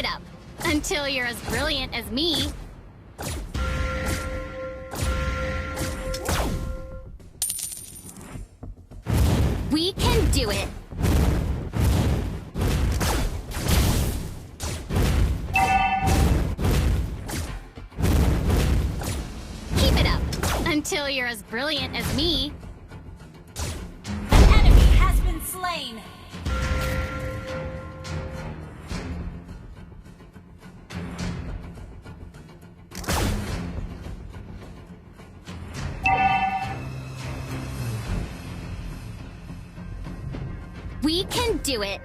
it up until you're as brilliant as me. We can do it. Keep it up until you're as brilliant as me. An enemy has been slain. We can do it.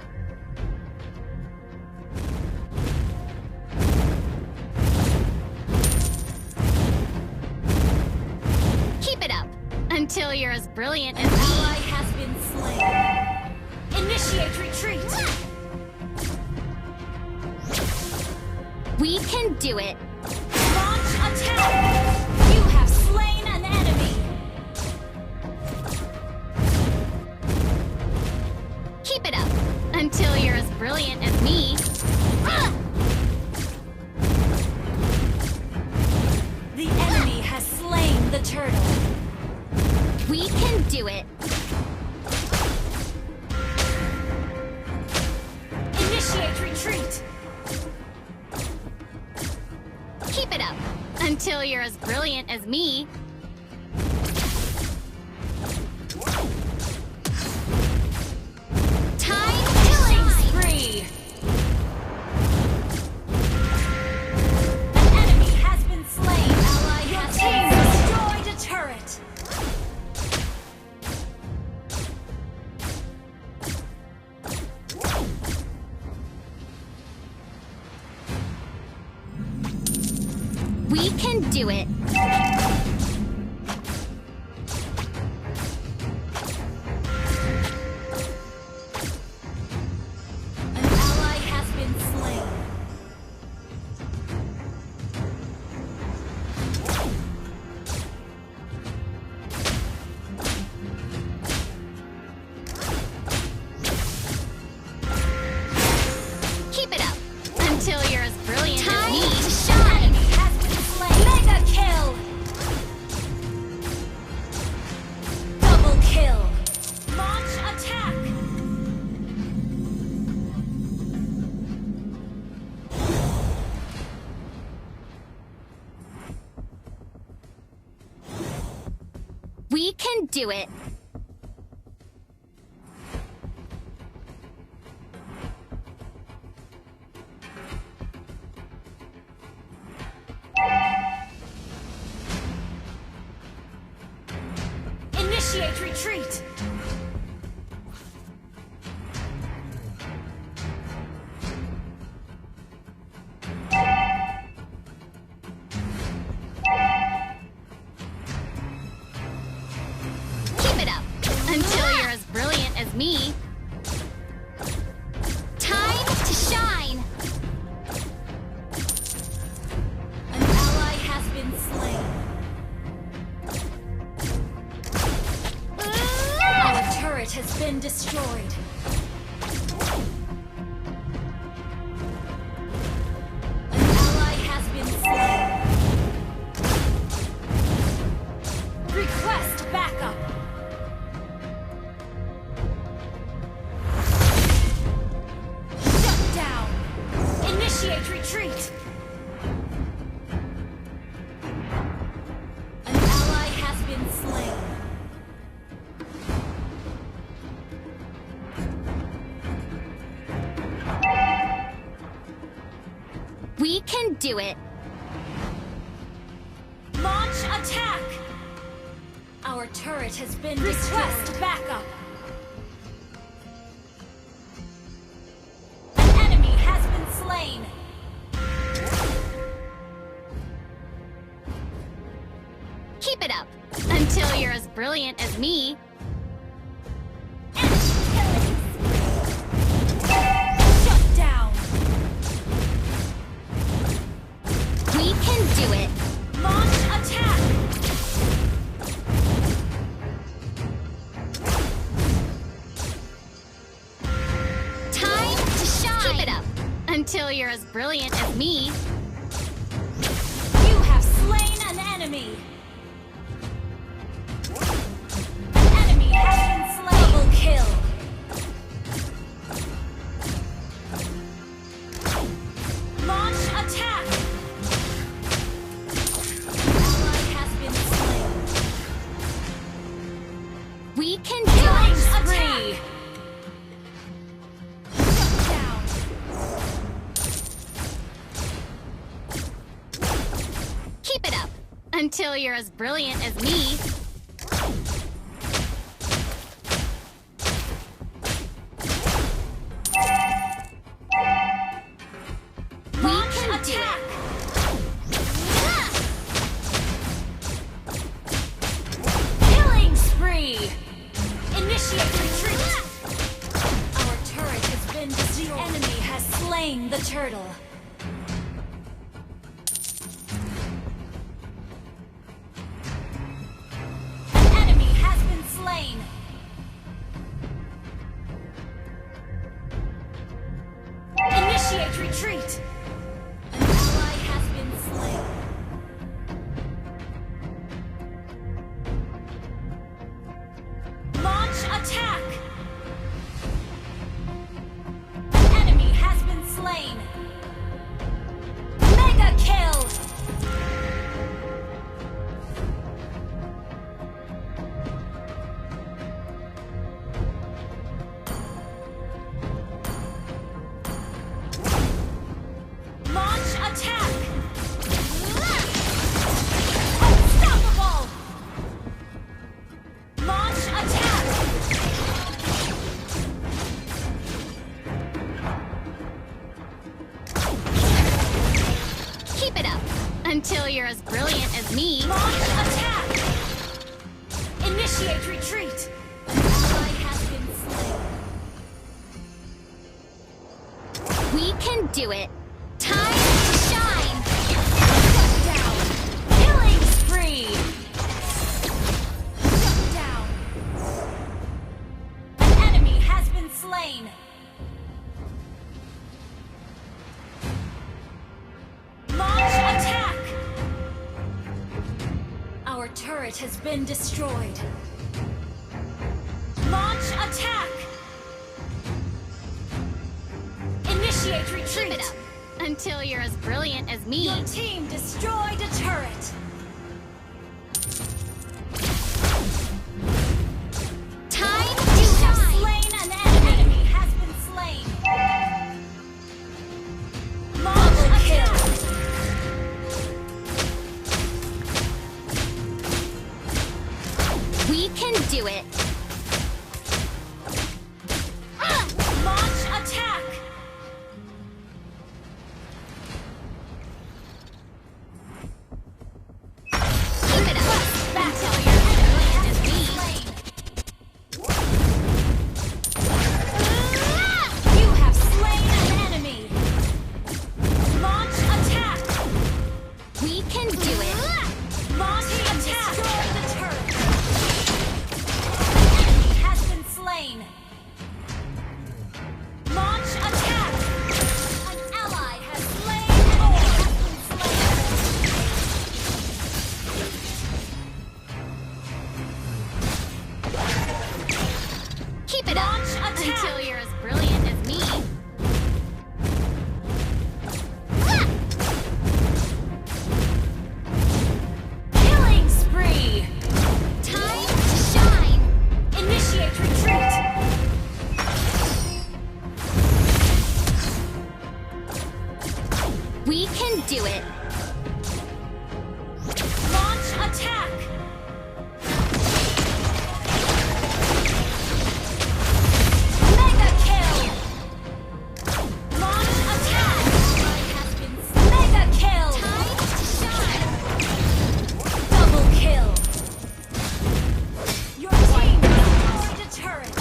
Keep it up until you're as brilliant as An me. ally has been slain. Initiate retreat. We can do it. Launch attack. You have slain an enemy. Keep it up until you're as brilliant as me. The enemy has slain the turtle. We can do it. Initiate retreat. Keep it up until you're as brilliant as me. Time to Killing shine. spree. An enemy has been slain. Ally has destroyed a turret. We can do it. An ally has been slain. Keep it up until you're as brilliant as Time me. to shine. Has been slain. Mega kill. Double kill. Launch attack. We can do it. Initiate retreat. Keep it up until you're as brilliant as me. Time to shine. An ally has been slain. Our turret has been destroyed. An ally has been slain. Request backup. Shut down. Initiate retreat. An ally has been slain. We can do it. Launch attack! Our turret has been Request backup! An enemy has been slain! Keep it up until you're as brilliant as me. Shut down! We can do it. Launch attack! Time to shine. Keep it up until Until you're as brilliant as me. You have slain an enemy. An enemy has been slain. Double kill. Launch attack. Ally has been slain. We can do Killing it. spree. Shut down. Keep it up. Until you're as brilliant as me. Launch can do attack. Killing spree. Initiate retreat. Our turret has been destroyed. The enemy has slain the turtle. An enemy has been slain. Initiate retreat. An ally has been slain. Launch attack. An enemy has been slain. Mega kill. Launch attack. Unstoppable. Launch attack. Keep it up. Until you're as brilliant as me. Launch attack. Initiate retreat. An ally has been slain. We can do it. Time to shine. Shut down. Killing spree. Shut down. An enemy has been slain. Launch attack. Our turret has been destroyed. Launch attack. Initiate retreat. Keep it up. Until you're as brilliant as me. Your team destroyed a turret. Time You to have shine. slain an enemy. Enemy has been slain. Launch attack. We can do it. Launch attack. Keep it up. Back Until you're as brilliant as me. You have slain an enemy. Launch attack. We can do it. Launch attack. Destroy the turret. Enemy has been slain. Launch attack. An ally has slain or has been slain. Keep it up. Launch attack. Until you're as brilliant as me. Killing spree. Time to shine. Initiate retreat. We can do it. Launch attack. Mega kill. Launch attack. Mega kill. Time to shine. Double kill. Your team destroyed a turret.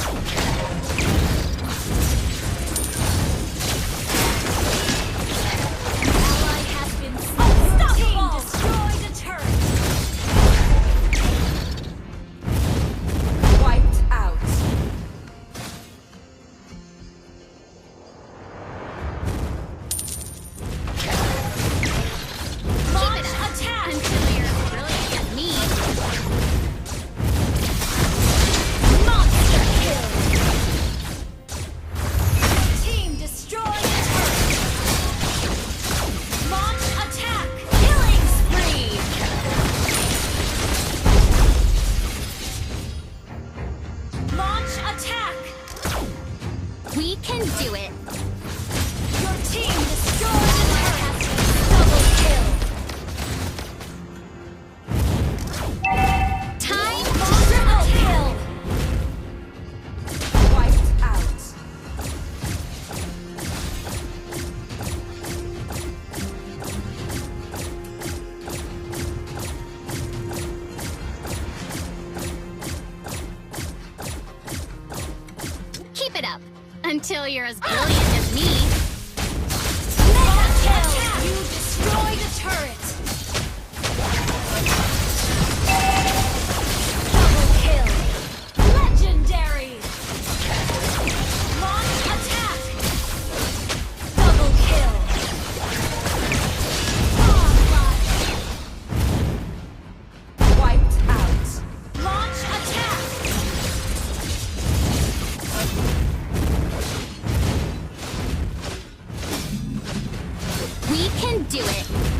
Ally has been slain. Your team destroyed a turret. Until you're as brilliant as me. Mega kill! You destroy the turret! Double kill! Legendary! Launch attack! Double kill! Onslaught! Wiped out! Launch attack! We can do it.